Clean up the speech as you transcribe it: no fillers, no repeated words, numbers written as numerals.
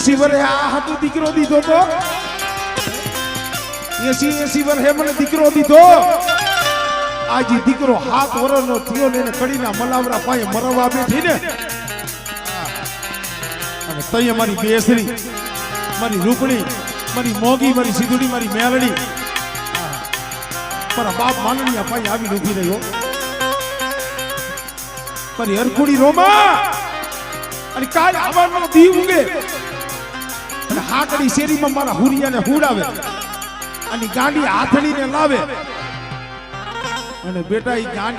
80 વર્ષે આ હતો દીકરો દીધો તો 80 વર્ષે મને દીકરો દીધો આજે દીકરો 7 વર્ષનો થયો ને એને કડીના મલાવરા પાયે મરવા બેઠી ને અને તઈ મારી બેસરી મારી રૂપણી મારી મોગી મારી સીધુડી મારી મેલડી મારા બાપ માનણીયા પાયે આવી ઊભી રહ્યો મારી હરખુડી રોમા અને કાલ આવાનો દી ઉગે અને હાકડી શેરીમાં મારા હુરિયાને હુડાવે અને ગાંડી હાથણીને લાવે અને બેટા ઈ ગાંડી